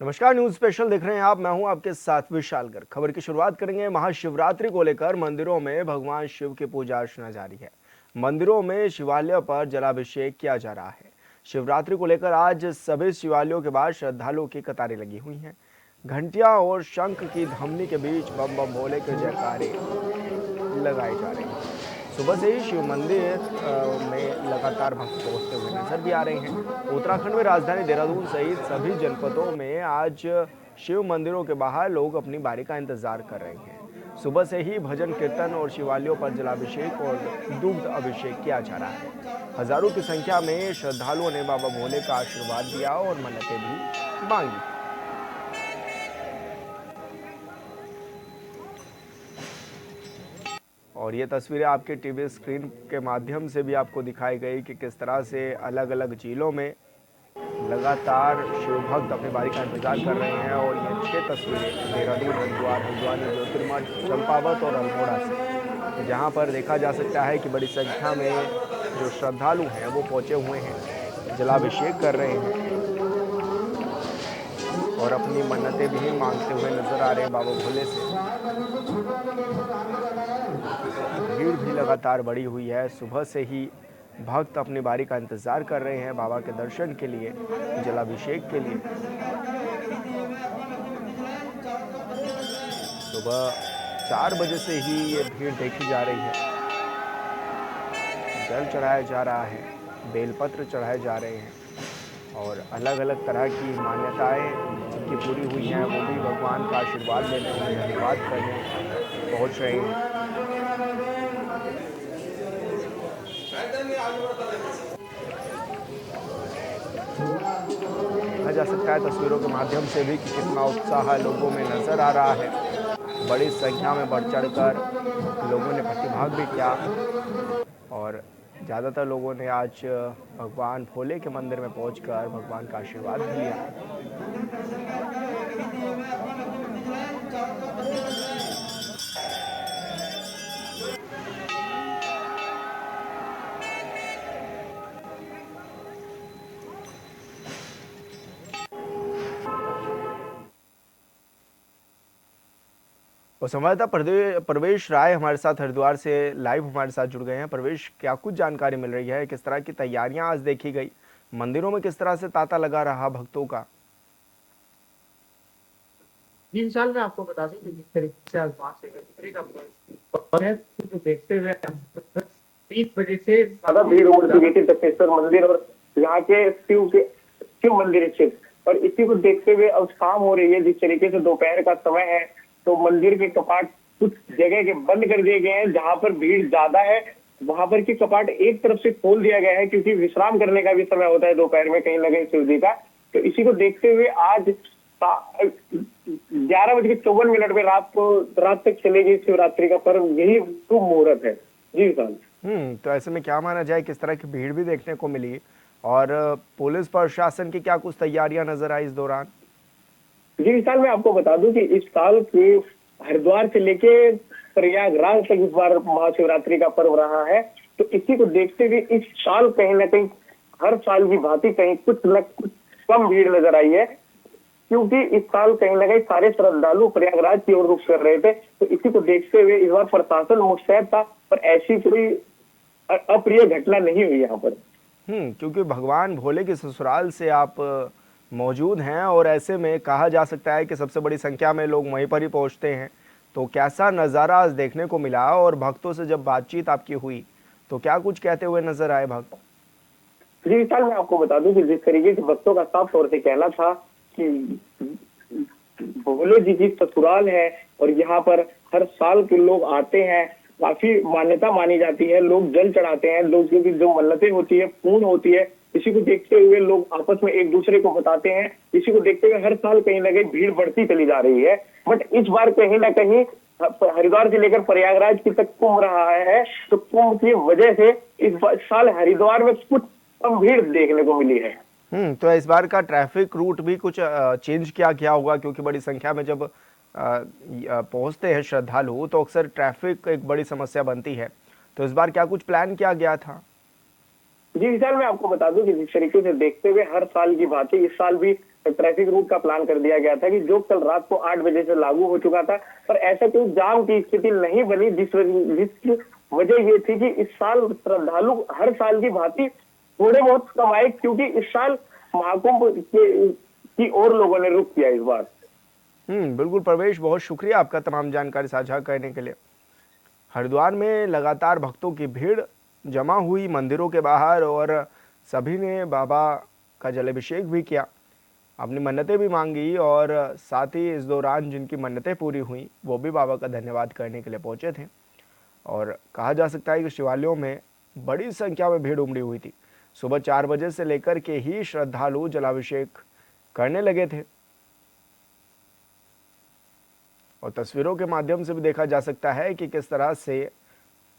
नमस्कार, news special देख रहे हैं आप। मैं हूं आपके साथ विशालगढ़। खबर की शुरुआत करेंगे महाशिवरात्रि को लेकर। मंदिरों में भगवान शिव की पूजा अर्चना जारी है। मंदिरों में शिवालय पर जलाभिषेक किया जा रहा है। शिवरात्रि को लेकर आज सभी शिवालयों के बाहर श्रद्धालुओं की कतारें लगी हुई हैं। घंटियां और शंख की ध्वनि के बीच बम बम भोले के जयकारे लगाए जा रहे हैं। सुबह से ही शिव मंदिर में लगातार भक्त पहुंचते हुए नजर भी आ रहे हैं। उत्तराखंड में राजधानी देहरादून सहित सभी जनपदों में आज शिव मंदिरों के बाहर लोग अपनी बारी का इंतजार कर रहे हैं। सुबह से ही भजन कीर्तन और शिवालयों पर जलाभिषेक और दुग्ध अभिषेक किया जा रहा है। हजारों की संख्या में श्रद्धालुओं ने बाबा भोले का आशीर्वाद दिया और मन्नतें भी मांगी। और ये तस्वीरें आपके टीवी स्क्रीन के माध्यम से भी आपको दिखाई गई कि किस तरह से अलग अलग जिलों में लगातार शिव भक्त अपनी बारी का इंतजार कर रहे हैं। और ये 6 तस्वीरें देहरादून, हरिद्वार, हल्द्वानी, ज्योतिर्मठ, चंपावत और अल्मोड़ा से, जहां पर देखा जा सकता है कि बड़ी संख्या में जो श्रद्धालु हैं वो पहुंचे हुए हैं, जलाभिषेक कर रहे हैं और अपनी मन्नतें भी मांगते हुए नजर आ रहे हैं बाबा भोले से। भीड़ भी लगातार बढ़ी हुई है। सुबह से ही भक्त अपनी बारी का इंतजार कर रहे हैं बाबा के दर्शन के लिए, जलाभिषेक के लिए। सुबह 4 बजे से ही ये भीड़ देखी जा रही है। जल चढ़ाया जा रहा है, बेलपत्र चढ़ाए जा रहे हैं और अलग अलग तरह की मान्यताएं जिनकी पूरी हुई हैं वो भी भगवान का आशीर्वाद लेने, धन्यवाद करने पहुंच रहे हैं। देखा जा सकता है तस्वीरों के माध्यम से भी कि कितना उत्साह लोगों में नजर आ रहा है। बड़ी संख्या में बढ़ चढ़कर लोगों ने प्रतिभाग भी किया और ज़्यादातर लोगों ने आज भगवान भोले के मंदिर में पहुंचकर भगवान का आशीर्वाद भी लिया। और संवाददाता प्रवेश राय हमारे साथ हरिद्वार से लाइव हमारे साथ जुड़ गए हैं। प्रवेश, क्या कुछ जानकारी मिल रही है? किस तरह की तैयारियां आज देखी गई? मंदिरों में किस तरह से तांता लगा रहा भक्तों का? तीन साल में आपको बता दें कि जिस तरीके से आज 5 और है तो देखते हुए 30 बजे से ज्यादा भीड़ हो चुकी थी दक्षेश्वर मंदिर और यहाँ के शिव मंदिर स्थित। और इसी को देखते हुए अब शाम हो रही है, जिस तरीके से दोपहर का समय है तो मंदिर के कपाट कुछ जगह के बंद कर दिए गए हैं। जहां पर भीड़ ज्यादा है वहां पर की कपाट एक तरफ से खोल दिया गया है, क्योंकि विश्राम करने का भी समय होता है दोपहर में कहीं ना कहीं शिव जी का। तो इसी को देखते हुए आज 11:54 पे रात तक चलेगी शिवरात्रि का पर्व। यही शुभ मुहूर्त है जी विशाल। तो ऐसे में क्या माना जाए, किस तरह की भीड़ भी देखने को मिली और पुलिस प्रशासन की क्या कुछ तैयारियां नजर आई इस दौरान? जी विशाल, मैं आपको बता दूं कि इस साल की हरिद्वार से लेके प्रयागराज तक इस बार महाशिवरात्रि का पर्व रहा है। तो इसी को देखते हुए इस साल कहीं ना कहीं हर साल की भांति कहीं कुछ न कुछ कम भीड़ नजर आई है, क्योंकि इस साल कहीं ना कहीं सारे श्रद्धालु प्रयागराज की ओर रुख कर रहे थे। तो इसी को देखते हुए इस बार प्रशासन मुस्तैद था, पर ऐसी कोई अप्रिय घटना नहीं हुई यहाँ पर। क्योंकि भगवान भोले के ससुराल से आप मौजूद हैं और ऐसे में कहा जा सकता है कि सबसे बड़ी संख्या में लोग वहीं पर ही पहुंचते हैं। तो कैसा नज़ारा आज देखने को मिला और भक्तों से जब बातचीत आपकी हुई तो क्या कुछ कहते हुए नजर आए भक्त? जी विशाल, मैं आपको बता दूं कि जिस तरीके से भक्तों का साफ तौर से कहना था कि भोले जी की ससुराल है और यहाँ पर हर साल के लोग आते हैं, काफी मान्यता मानी जाती है, लोग जल चढ़ाते हैं, लोग की जो मन्नतें होती है पूर्ण होती है। इसी को देखते हुए लोग आपस में एक दूसरे को बताते हैं। इसी को देखते हुए हर साल कहीं ना कहीं भीड़ बढ़ती चली जा रही है। बट इस बार कहीं ना कहीं हरिद्वार से लेकर प्रयागराज की तक कुंभ रहा है, तो कुंभ की वजह से इस साल हरिद्वार में कुछ कम भीड़ देखने को मिली है। तो इस बार का ट्रैफिक रूट भी कुछ चेंज किया गया होगा, क्योंकि बड़ी संख्या में जब पहुंचते हैं श्रद्धालु तो अक्सर ट्रैफिक एक बड़ी समस्या बनती है। तो इस बार क्या कुछ प्लान किया गया था? जी विशाल, मैं आपको बता दूं कि जिस तरीके से देखते हुए हर साल की भांति इस साल भी ट्रैफिक रूट का प्लान कर दिया गया था कि जो कल रात को 8 बजे से लागू हो चुका था, पर ऐसा कोई जाम की स्थिति नहीं बनी, जिस वजह ये थी कि इस साल श्रद्धालु हर साल की भांति थोड़े बहुत कम आए, क्योंकि इस साल महाकुंभ की और लोगों ने रुख किया इस बार। बिल्कुल प्रवेश, बहुत शुक्रिया आपका तमाम जानकारी साझा करने के लिए। हरिद्वार में लगातार भक्तों की भीड़ जमा हुई मंदिरों के बाहर और सभी ने बाबा का जलाभिषेक भी किया, अपनी मन्नतें भी मांगी और साथ ही इस दौरान जिनकी मन्नतें पूरी हुई वो भी बाबा का धन्यवाद करने के लिए पहुंचे थे। और कहा जा सकता है कि शिवालयों में बड़ी संख्या में भीड़ उमड़ी हुई थी। सुबह 4 बजे से लेकर के ही श्रद्धालु जलाभिषेक करने लगे थे और तस्वीरों के माध्यम से भी देखा जा सकता है कि किस तरह से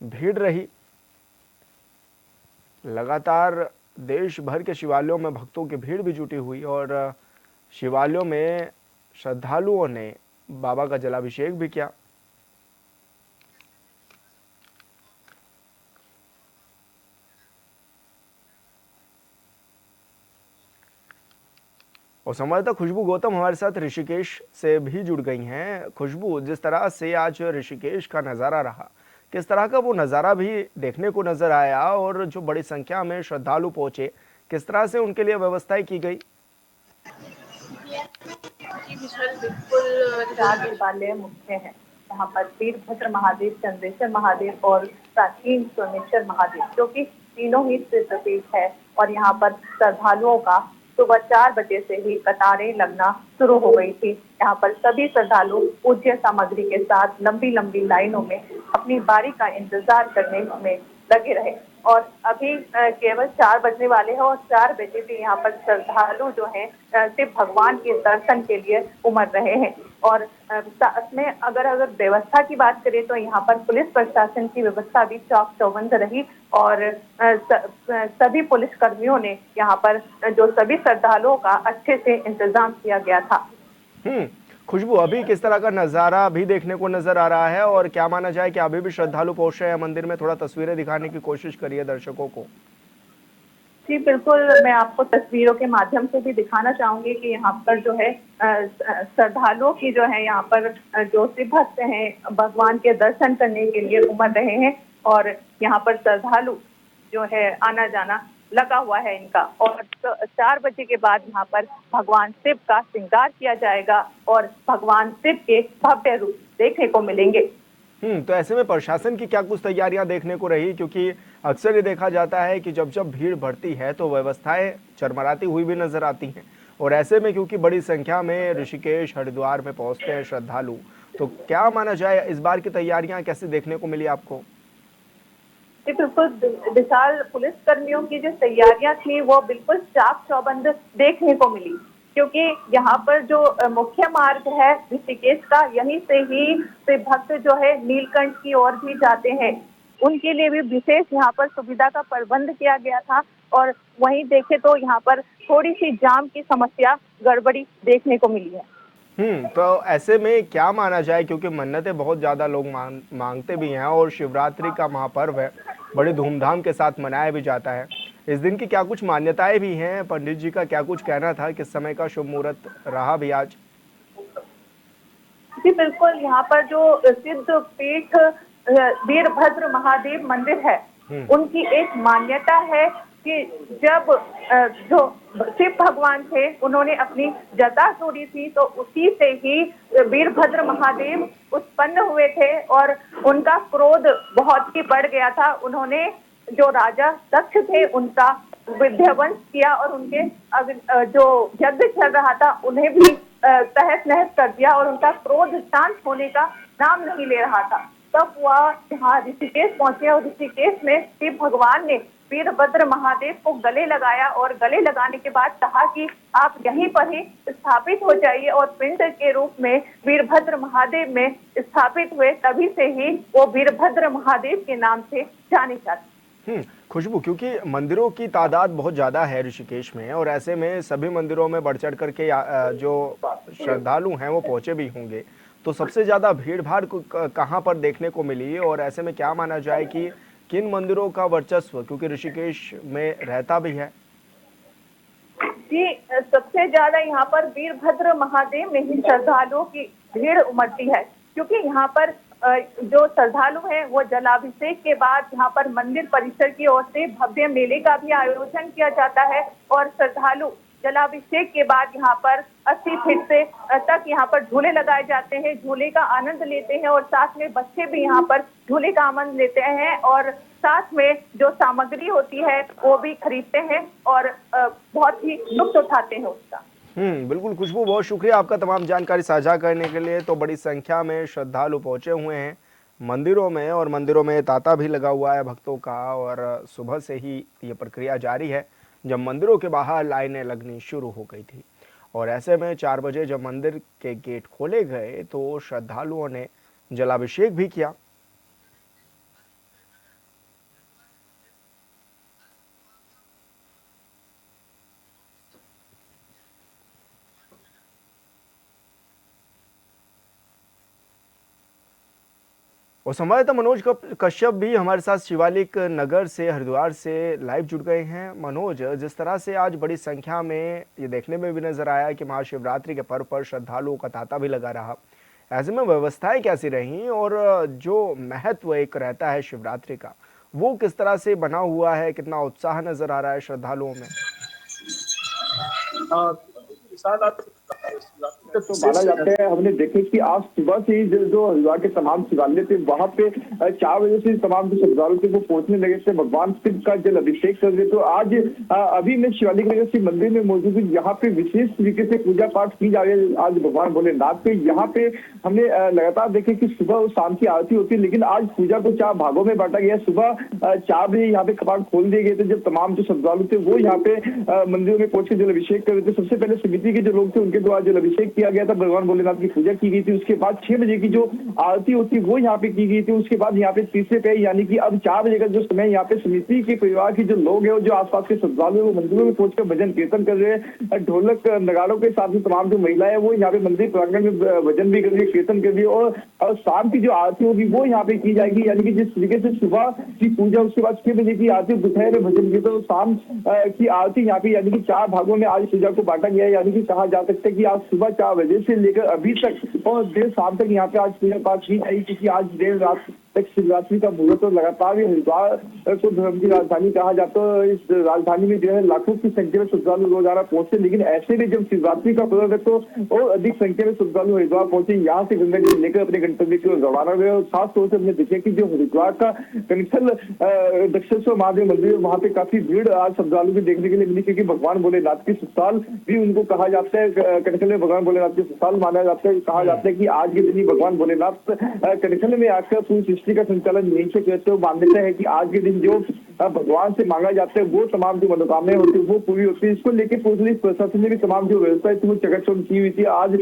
भीड़ रही। लगातार देश भर के शिवालयों में भक्तों की भीड़ भी जुटी हुई और शिवालयों में श्रद्धालुओं ने बाबा का जलाभिषेक भी किया। और संवाददाता खुशबू गौतम हमारे साथ ऋषिकेश से भी जुड़ गई हैं। खुशबू, जिस तरह से आज ऋषिकेश का नज़ारा रहा, किस तरह का वो नज़ारा भी देखने को नजर आया और जो बड़ी संख्या में श्रद्धालु पहुंचे, किस तरह से उनके लिए व्यवस्थाएं की गई? बिल्कुल 4 देवालय मुख्य हैं। यहाँ पर वीरभद्र महादेव, चंद्रेश्वर महादेव और प्राचीन सोमेश्वर महादेव, जो कि तीनों ही सिद्धपीठ है। और यहाँ पर श्रद्धालुओं का सुबह 4 बजे से ही कतारें लगना शुरू हो गई थी। यहाँ पर सभी श्रद्धालु पूज्य सामग्री के साथ लंबी लंबी लाइनों में अपनी बारी का इंतजार करने में लगे रहे। और अभी केवल 4 बजने वाले हैं और 4 बजे भी यहाँ पर श्रद्धालु जो हैं सिर्फ भगवान के दर्शन के लिए उमड़ रहे हैं। और साथ में अगर व्यवस्था की बात करें तो यहाँ पर पुलिस प्रशासन की व्यवस्था भी चौक चौबंद रही और सभी पुलिस कर्मियों ने यहाँ पर जो सभी श्रद्धालुओं का अच्छे से इंतजाम किया गया था। खुशबू, अभी किस तरह का नज़ारा भी देखने को नजर आ रहा है और क्या माना जाए कि अभी भी श्रद्धालु पहुंच रहे हैं मंदिर में? थोड़ा तस्वीरें दिखाने की कोशिश करिए दर्शकों को। जी बिल्कुल, मैं आपको तस्वीरों के माध्यम से भी दिखाना चाहूंगी कि यहाँ पर जो है श्रद्धालुओं की जो है यहाँ पर जो शिव भक्त हैं भगवान के दर्शन करने के लिए उमड़ रहे हैं और यहाँ पर श्रद्धालु जो है आना जाना लगा हुआ है इनका। और 4 बजे के बाद यहाँ पर भगवान शिव का श्रृंगार किया जाएगा और भगवान शिव के भव्य रूप देखने को मिलेंगे। तो ऐसे में प्रशासन की क्या कुछ तैयारियां देखने को रही? क्योंकि अक्सर ये देखा जाता है कि जब जब भीड़ बढ़ती है तो व्यवस्थाएं चरमराती हुई भी नजर आती हैं और ऐसे में क्योंकि बड़ी संख्या में ऋषिकेश हरिद्वार में पहुंचते हैं श्रद्धालु, तो क्या माना जाए इस बार की तैयारियां कैसे देखने को मिली आपको? बिल्कुल, विशाल पुलिस कर्मियों की जो तैयारियां थी वो बिल्कुल चाक चौबंद देखने को मिली, क्योंकि यहाँ पर जो मुख्य मार्ग है ऋषिकेश का, यहीं से ही भक्त जो है नीलकंठ की ओर भी जाते हैं। उनके लिए भी विशेष यहाँ पर सुविधा का प्रबंध किया गया था। और वहीं देखे तो यहाँ पर थोड़ी सी जाम की समस्या गड़बड़ी देखने को मिली है। तो ऐसे में क्या माना जाए, क्योंकि मन्नतें बहुत ज्यादा लोग मांगते भी हैं और शिवरात्रि का महापर्व है, बड़ी धूमधाम के साथ मनाया भी जाता है। इस दिन की क्या कुछ मान्यताएं भी हैं? पंडित जी का क्या कुछ कहना था? किस समय का शुभ मुहूर्त रहा भी आज? जी बिल्कुल, यहाँ पर जो सिद्ध पीठ वीरभद्र महादेव मंदिर है, उनकी एक मान्यता है कि जब जो शिव भगवान थे उन्होंने अपनी जटा तोड़ी थी तो उसी से ही वीरभद्र महादेव उत्पन्न हुए थे और उनका क्रोध बहुत ही बढ़ गया था। उन्होंने जो राजा दक्ष थे उनका विध्वंस किया और उनके जो यज्ञ चल रहा था उन्हें भी तहस नहस कर दिया और उनका क्रोध शांत होने का नाम नहीं ले रहा था। तब वह यहाँ ऋषिकेश पहुंचे और ऋषिकेश में शिव भगवान ने वीरभद्र महादेव को गले लगाया और गले लगाने के बाद कहा कि आप यहीं पर ही स्थापित हो जाइए और पिंड के रूप में वीरभद्र महादेव में स्थापित हुए। तभी से ही वो वीरभद्र महादेव के नाम से जाने जाते। खुशबू, क्योंकि मंदिरों की तादाद बहुत ज़्यादा है ऋषिकेश में और ऐसे में सभी मंदिरों में बढ़ चढ़ करके जो श्रद्धालु हैं वो पहुंचे भी होंगे, तो सबसे ज़्यादा भीड़ भाड़ कहाँ पर देखने को मिली और ऐसे में क्या माना जाए कि किन मंदिरों का वर्चस्व, क्योंकि ऋषिकेश में रहता भी है? कि सबसे ज्यादा यहाँ पर वीरभद्र महादेव में ही श्रद्धालुओं की भीड़ उमड़ती है, क्योंकि यहाँ पर जो श्रद्धालु हैं वो जलाभिषेक के बाद यहाँ पर मंदिर परिसर की ओर से भव्य मेले का भी आयोजन किया जाता है और श्रद्धालु जलाभिषेक के बाद यहाँ पर 80 फीट से तक यहाँ पर झूले लगाए जाते हैं, झूले का आनंद लेते हैं और साथ में बच्चे भी यहाँ पर झूले का आनंद लेते हैं और साथ में जो सामग्री होती है वो भी खरीदते हैं और बहुत ही लुत्फ उठाते हैं उसका। बिल्कुल खुशबू, बहुत शुक्रिया आपका तमाम जानकारी साझा करने के लिए। तो बड़ी संख्या में श्रद्धालु पहुंचे हुए हैं मंदिरों में और मंदिरों में तांता भी लगा हुआ है भक्तों का और सुबह से ही ये प्रक्रिया जारी है जब मंदिरों के बाहर लाइनें लगनी शुरू हो गई थी। और ऐसे में 4 बजे जब मंदिर के गेट खोले गए तो श्रद्धालुओं ने जलाभिषेक भी किया। और संवाददाता मनोज कश्यप भी हमारे साथ शिवालिक नगर से हरिद्वार से लाइव जुड़ गए हैं। मनोज, जिस तरह से आज बड़ी संख्या में ये देखने में भी नजर आया कि महाशिवरात्रि के पर्व पर श्रद्धालुओं का तांता भी लगा रहा, ऐसे में व्यवस्थाएं कैसी रहीं और जो महत्व एक रहता है शिवरात्रि का वो किस तरह से बना हुआ है, कितना उत्साह नजर आ रहा है श्रद्धालुओं में? तो माना जाता है, हमने देखे कि आज सुबह से ही जो हरिद्वार के तमाम शिवालय थे वहां पे 4 बजे से तमाम जो श्रद्धालु थे वो पहुंचने लगे थे, भगवान शिव का जल अभिषेक कर रहे। तो आज अभी मैं शिवालिक नगर शिव मंदिर में मौजूद हूँ, यहाँ पे विशेष तरीके से पूजा पाठ की जा रही है आज भगवान भोलेनाथ पे। यहाँ पे हमने लगातार देखे कि सुबह और शाम की आरती होती है, लेकिन आज पूजा को 4 भागों में बांटा गया। सुबह 4 बजे यहाँ पे कपाट खोल दिए गए थे, जब तमाम जो श्रद्धालु थे वो यहाँ पे मंदिरों में पहुंच के जल अभिषेक कर रहे थे। सबसे पहले समिति के जो लोग थे उनके द्वारा जल अभिषेक किया गया था, भगवान भोलेनाथ की पूजा की गई थी। उसके बाद 6 बजे की जो आरती होती वो यहाँ पे की गई थी। उसके बाद यहाँ पे तीसरे पे यानी कि अब 4 बजे का जो समय यहाँ पे समिति के परिवार के जो लोग हैं जो आसपास के श्रद्धालु वो मंदिरों में पहुंचकर भजन कीर्तन कर रहे हैं। ढोलक नगाड़ों के साथ ही तमाम जो महिलाएं वो यहाँ पे मंदिर प्रांगण में भजन भी कर रही है, कीर्तन कर रही है और शाम की जो आरती होगी वो यहाँ पे की जाएगी। यानी कि जिस तरीके से सुबह की पूजा, उसके बाद 6 बजे की आरती, दोपहर में भजन कीर्तन, शाम की आरती यहाँ पे यानी कि 4 भागों में आज पूजा को बांटा गया है। यानी कि कहा जा सकता है कि आज सुबह 4 बजे से लेकर अभी तक और देर शाम तक यहाँ पे आज पूजा पाठ की जाएगी, क्योंकि आज देर रात तक शिवरात्रि का मुहूर्त और लगातार हरिद्वार को धर्म की राजधानी कहा जाता है। इस राजधानी में जो है लाखों की संख्या में श्रद्धालु रोजाना पहुंचते, लेकिन ऐसे में जब शिवरात्रि का पर्व है तो और अधिक संख्या में श्रद्धालु हरिद्वार पहुंचे, यहाँ से गंगा जल लेकर अपने गंतव्य की ओर रवाना हुए। और खास तौर से हमने देखा कि जो हरिद्वार का कनखल दक्षेश्वर महादेव मंदिर है वहाँ पे काफी भीड़ आज श्रद्धालु भी देखने के लिए मिली, क्योंकि भगवान भोलेनाथ की ससुराल भी उनको कहा जाता है। कनखल में भगवान भोलेनाथ की ससुराल माना जाता है। कहा जाता है कि आज के दिन ही भगवान भोलेनाथ कनखल में आकर पूरी सृष्टि का संचालन यहीं से करते हो। मान्यता है कि आज के दिन जो भगवान से मांगा जाता है वो तमाम जो मनोकामनाएं होती है वो पूरी होती है। इसको लेकर पुलिस प्रशासन ने भी तमाम जो व्यवस्था थी वो चकाचौंध की हुई थी। आज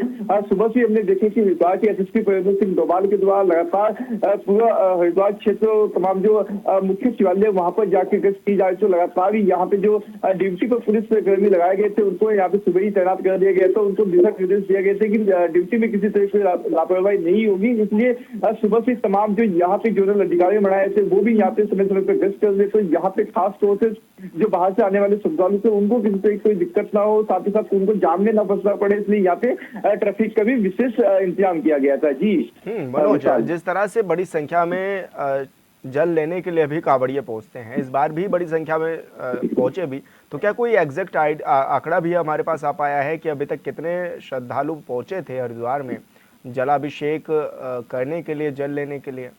सुबह से हमने देखे कि हरिद्वार के एसएसपी प्रवीण सिंह डोभाल के द्वारा लगातार पूरा हरिद्वार क्षेत्र तमाम जो मुख्य शिवालय वहां पर जाके गश्त की जा रही। तो लगातार यहाँ पे जो ड्यूटी पर पुलिस कर्मी लगाए गए थे उनको यहाँ पे सुबह ही तैनात कर दिया गया था। उनको दिशा निर्देश दिया गया था कि ड्यूटी में किसी तरह की लापरवाही नहीं होगी, इसलिए सुबह से तमाम जो यहाँ पे जोनल अधिकारी बनाए थे वो भी यहाँ पे समय समय पर गश्त कर रहे। तो यहाँ पे खास तौर से जो बाहर से आने वाले श्रद्धालु थे उनको किसी तरह कोई दिक्कत ना हो, साथ ही साथ उनको जाम में ना फंसना पड़े, इसलिए यहाँ पे ट्रैफिक का भी विशेष इंतजाम किया गया था। जी मनोज, जिस तरह से बड़ी संख्या में जल लेने के लिए भी कांवड़िए पहुंचते हैं, इस बार भी बड़ी संख्या में पहुंचे भी, तो क्या कोई एग्जैक्ट आंकड़ा भी हमारे पास आ पाया है कि अभी तक कितने श्रद्धालु पहुंचे थे हरिद्वार में जलाभिषेक करने के लिए, जल लेने के लिए?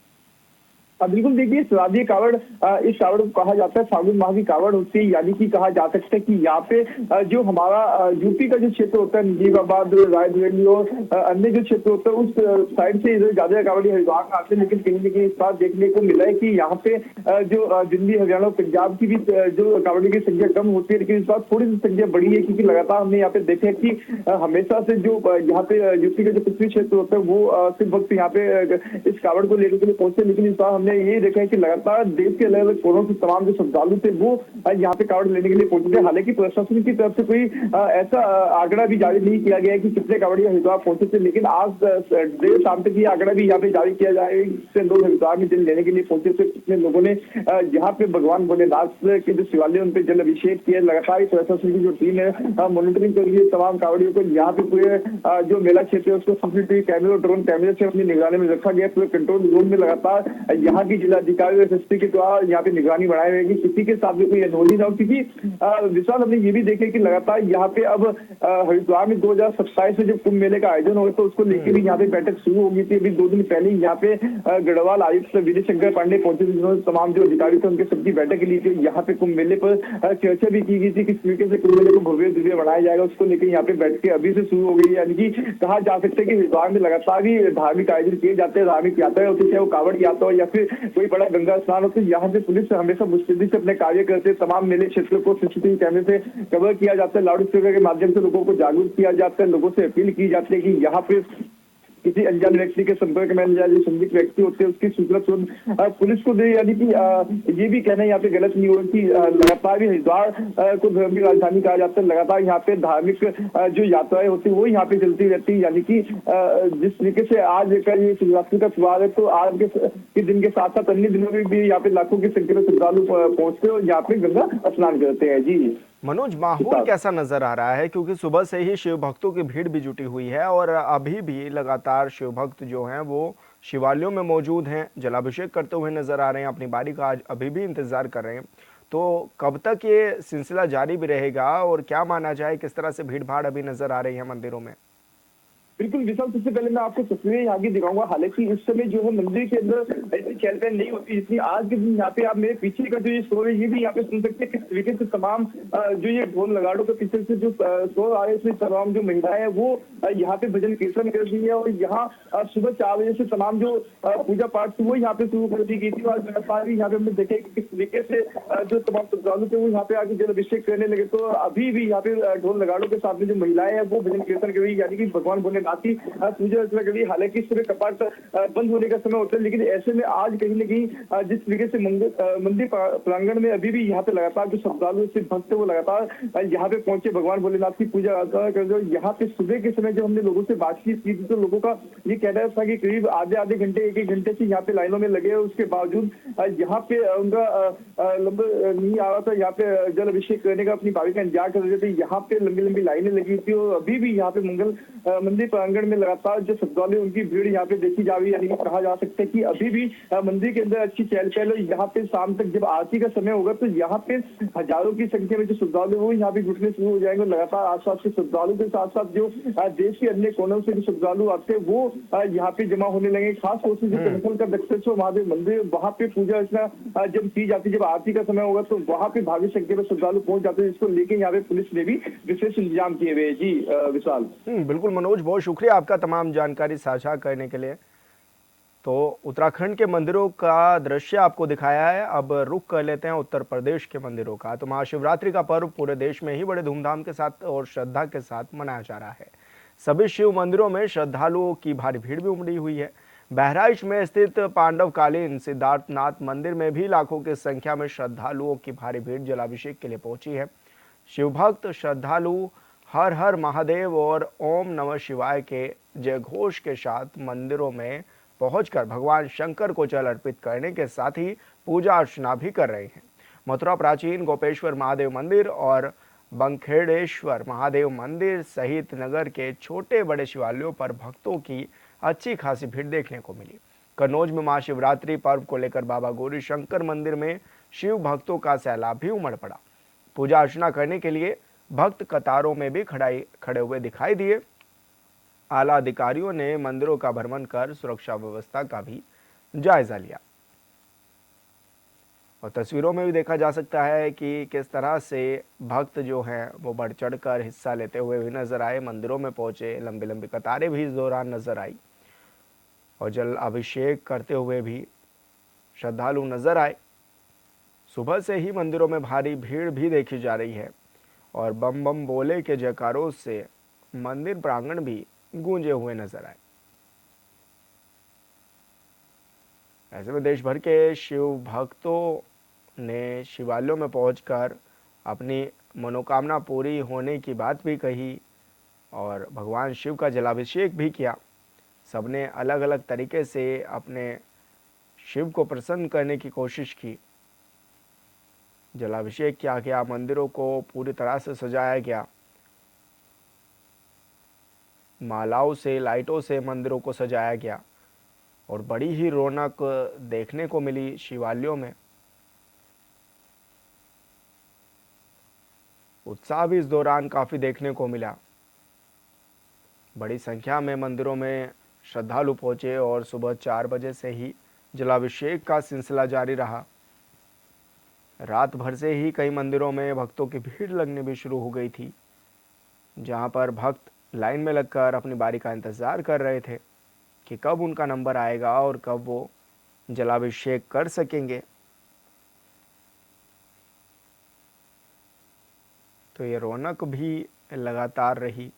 बिल्कुल, देखिए श्राद्धीय कावड़, इस कावड़ को कहा जाता है फागुन माह की कावड़ होती है। यानी कि कहा जा सकता है कि यहाँ पे जो हमारा यूपी का जो क्षेत्र होता है, नजीबाबाद, रायबरेली और अन्य जो क्षेत्र होता है उस साइड से इधर ज्यादा कावड़ी हरिद्वार में आते हैं। लेकिन कहीं न कहीं इस बार देखने को मिला है कि यहाँ पे जो दिल्ली, हरियाणा, पंजाब की भी जो कावड़ी की संख्या कम होती है, लेकिन इस बार थोड़ी सी संख्या बढ़ी है, क्योंकि लगातार हमने यहाँ पे देखा है कि हमेशा से जो यहाँ पे यूपी का जो पश्चिमी क्षेत्र होता है वो सिर्फ वक्त यहाँ पे इस कावड़ को लेने के लिए पहुंचे, लेकिन इस बार हमने ये देखा है कि लगातार देश के अलग अलग कोनों से तमाम जो श्रद्धालु थे वो यहाँ पे कावड़ लेने के लिए पहुंचे थे। हालांकि प्रशासन की तरफ से कोई ऐसा आंकड़ा भी जारी नहीं किया गया है कि कितने कावड़िया हरिद्वार पहुंचे थे, लेकिन आज देर शाम तक ये आंकड़ा भी यहाँ पे जारी किया जाएगा। लोग हरिद्वार में जल लेने के लिए पहुंचे थे, कितने लोगों ने यहाँ पे भगवान भोलेनाथ के जो शिवालय उन पे जल अभिषेक किया। लगातार प्रशासन की जो टीम है मॉनिटरिंग कर रही है तमाम कावड़ियों को। यहाँ पे पूरे जो मेला क्षेत्र है उसको सीसीटीवी कैमरे और ड्रोन कैमरे से अपनी निगरानी में रखा गया। पूरे कंट्रोल रूम में लगातार यहाँ की जिलाधिकारी और एसएसपी के द्वारा यहाँ पे निगरानी बढ़ाई रहेगी, किसी के साथ भी कोई अनहोनी ना हो। क्योंकि विशाल हमने ये भी देखे कि लगातार यहाँ पे अब हरिद्वार में 2027 में जब कुंभ मेले का आयोजन होगा तो उसको लेकर भी यहाँ पे बैठक शुरू होगी थी। अभी 2 दिन पहले यहाँ पे गढ़वाल आयुक्त विजय शंकर पांडे पहुंचे थे, जिन्होंने तमाम जो अधिकारी थे उनके सबकी बैठक ली थी। यहाँ पे कुंभ मेले पर चर्चा भी की गई थी किस तरीके से कुंभ मेले को भव्य दिव्य बनाया जाएगा, उसको लेकर यहाँ पे बैठ के अभी से शुरू हो गई। यानी कि कहा जा सकता है कि हरिद्वार में लगातार ही धार्मिक आयोजन किए जाते हैं, धार्मिक यात्राएं होती, चाहे वो कावड़ यात्रा हो या फिर कोई बड़ा गंगा स्नान हो। तो यहाँ पे पुलिस हमेशा मुस्तैदी से अपने कार्य करते हैं। तमाम मेले क्षेत्रों को सीसीटीवी कैमरे से कवर किया जाता है, लाउड स्पीकर के माध्यम से लोगों को जागरूक किया जाता है, लोगों से अपील की जाती है कि यहाँ पे किसी अनजान व्यक्ति के संपर्क में या जो संदिग्ध व्यक्ति होते हैं उसकी सूचना तुरंत पुलिस को दे। यानी कि ये भी कहना यहाँ पे गलत नहीं होगा कि लगातार ही हरिद्वार को धर्म की राजधानी कहा जाता है, लगातार यहाँ पे धार्मिक जो यात्राएं होती है वो यहाँ पे चलती रहती है। यानी कि जिस तरीके से आज का ये शिवरात्रि का त्योहार है तो आज के दिन के साथ साथ अन्य दिनों में भी यहाँ पे लाखों की संख्या में श्रद्धालु पहुंचते हैं और यहाँ पे गंगा स्नान करते हैं। जी मनोज, माहौल कैसा नजर आ रहा है? क्योंकि सुबह से ही शिव भक्तों की भीड़ भी जुटी हुई है और अभी भी लगातार शिव भक्त जो हैं वो शिवालयों में मौजूद हैं, जलाभिषेक करते हुए नजर आ रहे हैं, अपनी बारी का आज अभी भी इंतजार कर रहे हैं। तो कब तक ये सिलसिला जारी भी रहेगा और क्या माना जाए, किस तरह से भीड़ भाड़ अभी नजर आ रही है मंदिरों में? बिल्कुल विशाल, सबसे पहले मैं आपको तस्वीरें यहाँ की दिखाऊंगा। हालांकि इस समय जो है मंदिर के अंदर ऐसी चहल पहल नहीं होती जितनी आज के दिन। यहाँ पे आप मेरे पीछे का जो ये शोर है ये भी यहाँ पे सुन सकते हैं किस तरीके से तमाम जो ये ढोल नगाड़ों के पीछे से जो शोर आ रहे हैं, तमाम जो महिलाएं हैं वो यहाँ पे भजन कीर्तन कर रही है। और यहाँ सुबह 4 बजे से तमाम जो पूजा पाठ थी वो यहाँ पे शुरू कर दी गई थी। और लगातार यहाँ पे हमने देखे कि किस तरीके से जो तमाम श्रद्धालु थे वो यहाँ पे आके जल अभिषेक करने लगे। तो अभी भी यहाँ पे ढोल नगाड़ों के साथ में जो महिलाएं हैं वो भजन कीर्तन कर रही है, यानी कि भगवान भोलेनाथ की पूजा अर्चना कर रही है। हालांकि इस समय कपाट बंद होने का समय होता है, लेकिन ऐसे में आज कहीं न कहीं जिस तरीके से मंदिर प्रांगण में अभी भी यहाँ पे लगातार जो श्रद्धालु सिर्फ भक्त है वो लगातार यहाँ पे पहुंचे, भगवान भोलेनाथ की पूजा अर्चना कर रहे। यहाँ पे सुबह के समय जब हमने लोगों से बातचीत की थी तो लोगों का ये कहना था कि करीब आधे घंटे 1-1 घंटे से यहाँ पे लाइनों में लगे, उसके बावजूद यहाँ पे उनका नंबर नहीं आ रहा था। यहाँ पे जल अभिषेक करने का अपनी बारी का इंतजार कर रहे थे। यहाँ पे लंबी लंबी लाइनें लगी थी और अभी भी यहाँ पे मंदिर प्रांगण में लगातार जो श्रद्धालु उनकी भीड़ यहाँ पे देखी जा रही है। यानी कि कहा जा सकता है कि अभी भी मंदिर के अंदर अच्छी चहल पहल है। यहाँ पे शाम तक जब आरती का समय होगा तो यहाँ पे हजारों की संख्या में जो श्रद्धालु वो यहाँ पे जुटने शुरू हो जाएंगे। लगातार आसपास के श्रद्धालु के साथ साथ जो देश के अन्य कोनों से जो श्रद्धालु आते हैं वो यहाँ पे जमा होने लगे। खास तौर से जो टेम्पल का दक्षिणेश्वर महादेव मंदिर, वहाँ पे पूजा अर्चना जब की जाती है, जब आरती का समय होगा तो वहाँ पे भारी संख्या में श्रद्धालु पहुंच जाते हैं, जिसको लेके यहाँ पे पुलिस ने भी विशेष इंतजाम किए हुए। जी विशाल। बिल्कुल मनोज, बहुत शुक्रिया आपका तमाम जानकारी साझा करने के लिए। तो उत्तराखंड के मंदिरों का दृश्य आपको दिखाया है, अब रुख कर लेते हैं उत्तर प्रदेश के मंदिरों का। तो महाशिवरात्रि का पर्व पूरे देश में ही बड़े धूमधाम के साथ और श्रद्धा के साथ मनाया जा रहा है। सभी शिव मंदिरों में श्रद्धालुओं की भारी भीड़ भी उमड़ी हुई है। बहराइच में स्थित पांडवकालीन सिद्धार्थनाथ मंदिर में भी लाखों की संख्या में श्रद्धालुओं की भारी भीड़ जलाभिषेक के लिए पहुंची है। शिवभक्त श्रद्धालु हर हर महादेव और ओम नमः शिवाय के जय घोष के साथ मंदिरों में पहुंचकर भगवान शंकर को जल अर्पित करने के साथ ही पूजा अर्चना भी कर रहे हैं। मथुरा प्राचीन गोपेश्वर महादेव मंदिर और बंखेड़ेश्वर महादेव मंदिर सहित नगर के छोटे बड़े शिवालयों पर भक्तों की अच्छी खासी भीड़ देखने को मिली। कन्नौज में महाशिवरात्रि पर्व को लेकर बाबा गौरी शंकर मंदिर में शिव भक्तों का सैलाब भी उमड़ पड़ा। पूजा अर्चना करने के लिए भक्त कतारों में भी खड़े हुए दिखाई दिए। आला अधिकारियों ने मंदिरों का भ्रमण कर सुरक्षा व्यवस्था का भी जायजा लिया और तस्वीरों में भी देखा जा सकता है कि किस तरह से भक्त जो हैं वो बढ़ चढ़कर हिस्सा लेते हुए भी नजर आए, मंदिरों में पहुंचे। लंबी लंबी कतारें भी इस दौरान नजर आई और जल अभिषेक करते हुए भी श्रद्धालु नजर आए। सुबह से ही मंदिरों में भारी भीड़ भी देखी जा रही है और बम बम बोले के जयकारों से मंदिर प्रांगण भी गूंजे हुए नजर आए। ऐसे में देश भर के शिव भक्तों ने शिवालयों में पहुंचकर अपनी मनोकामना पूरी होने की बात भी कही और भगवान शिव का जलाभिषेक भी किया। सबने अलग अलग तरीके से अपने शिव को प्रसन्न करने की कोशिश की। जलाभिषेक किया गया, मंदिरों को पूरी तरह से सजाया गया, मालाओं से, लाइटों से मंदिरों को सजाया गया और बड़ी ही रौनक देखने को मिली शिवालयों में। उत्साह भी इस दौरान काफ़ी देखने को मिला। बड़ी संख्या में मंदिरों में श्रद्धालु पहुंचे और सुबह 4 बजे से ही जलाभिषेक का सिलसिला जारी रहा। रात भर से ही कई मंदिरों में भक्तों की भीड़ लगने भी शुरू हो गई थी, जहां पर भक्त लाइन में लगकर अपनी बारी का इंतज़ार कर रहे थे कि कब उनका नंबर आएगा और कब वो जलाभिषेक कर सकेंगे। तो ये रौनक भी लगातार रही।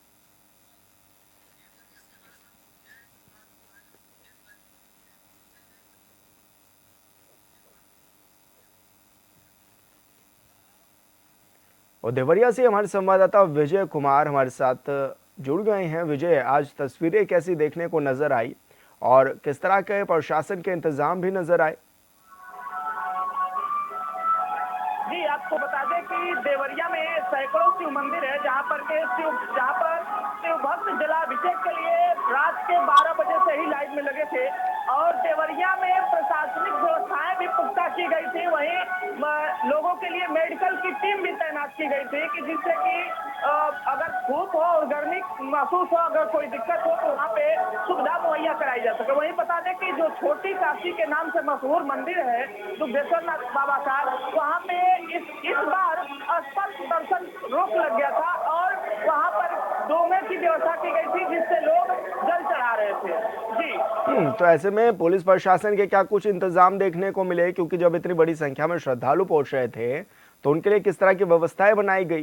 और देवरिया से हमारे संवाददाता विजय कुमार हमारे साथ जुड़ गए हैं। विजय, आज तस्वीरें कैसी देखने को नजर आई और किस तरह के प्रशासन के इंतजाम भी नजर आए? जी, आपको बता दें कि देवरिया में सैकड़ों शिव मंदिर है जहां पर शिव भक्त जलाभिषेक के लिए रात के 12 बजे से ही लाइन में लगे थे और देवरिया में प्रशासनिक व्यवस्थाएं भी पुख्ता की गई थी। वहीं लोगों के लिए मेडिकल की टीम भी तैनात की गई थी कि जिससे कि अगर धूप हो और गर्मी महसूस हो, अगर कोई दिक्कत हो तो वहाँ पे सुविधा मुहैया कराई जा सके। वहीं बता दें कि जो छोटी काशी के नाम से मशहूर मंदिर है दुग्धेश्वरनाथ बाबा का, वहाँ पे इस बार स्पर्श दर्शन रोक लग गया था और वहाँ पर डोमे की व्यवस्था की गई थी जिससे लोग जल चढ़ा रहे थे। जी, तो ऐसे में पुलिस प्रशासन के क्या कुछ इंतजाम देखने को मिले, क्योंकि जब इतनी बड़ी संख्या में श्रद्धालु पहुंच रहे थे तो उनके लिए किस तरह की व्यवस्थाएं बनाई गई?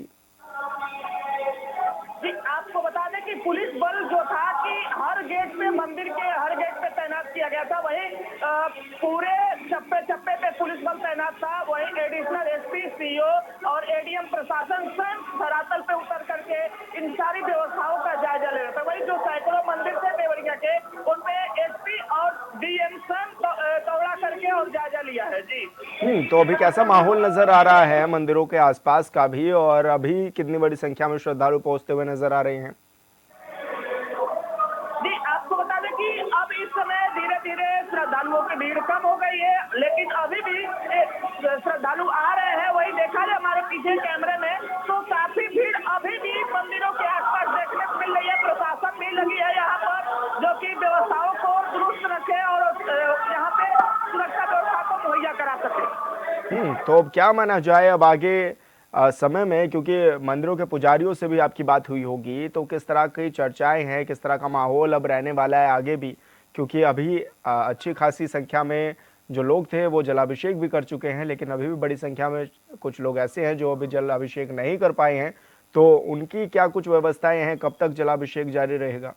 जी, आपको बता दें कि पुलिस बल जो था कि हर गेट पे, मंदिर के हर गेट पे तैनात किया गया था। वहीं पूरे चप्पे चप्पे पे पुलिस बल तैनात था। वहीं एडिशनल एसपी, सीओ और एडीएम प्रशासन स्वयं धरातल पे उतर करके इन सारी व्यवस्थाओं का जायजा ले रहे थे। वहीं जो सैकड़ों मंदिर थे देवरिया के, उनमें एसपी और डीएम स्वयं दौड़ा करके और जायजा लिया है। जी, तो अभी कैसा माहौल नजर आ रहा है मंदिरों के आसपास का भी, और अभी कितनी बड़ी संख्या में श्रद्धालु पहुंचते हुए नजर आ रहे हैं? जी, आपको बता दें कि अब इस समय धीरे धीरे श्रद्धालुओं की भीड़ कम हो गई है, लेकिन अभी भी श्रद्धालु आ रहे हैं। वही देखा जाए हमारे पीछे कैमरे में तो काफी भीड़ अभी भी मंदिरों के आसपास देखने को मिल रही है। प्रशासन भी लगी है यहाँ पर जो कि व्यवस्थाओं को दुरुस्त रखे और यहाँ पे सुरक्षा व्यवस्था को मुहैया करा सके। तो अब क्या माना जाए अब आगे समय में, क्योंकि मंदिरों के पुजारियों से भी आपकी बात हुई होगी, तो किस तरह की चर्चाएं हैं, किस तरह का माहौल अब रहने वाला है आगे भी, क्योंकि अभी अच्छी खासी संख्या में जो लोग थे वो जलाभिषेक भी कर चुके हैं, लेकिन अभी भी बड़ी संख्या में कुछ लोग ऐसे हैं जो अभी जलाभिषेक नहीं कर पाए हैं, तो उनकी क्या कुछ व्यवस्थाएं हैं, कब तक जलाभिषेक जारी रहेगा?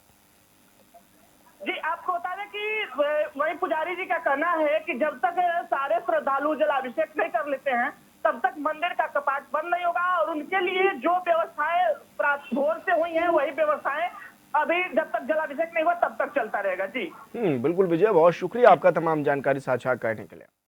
जी, आपको बता दें कि वही पुजारी जी का कहना है कि जब तक सारे श्रद्धालु जलाभिषेक नहीं कर लेते हैं तब तक मंदिर का कपाट बंद नहीं होगा और उनके लिए जो व्यवस्थाएं भोर से हुई हैं वही व्यवस्थाएं अभी जब तक जलाभिषेक नहीं हुआ तब तक चलता रहेगा। जी, बिल्कुल विजय, बहुत शुक्रिया आपका तमाम जानकारी साझा करने के लिए।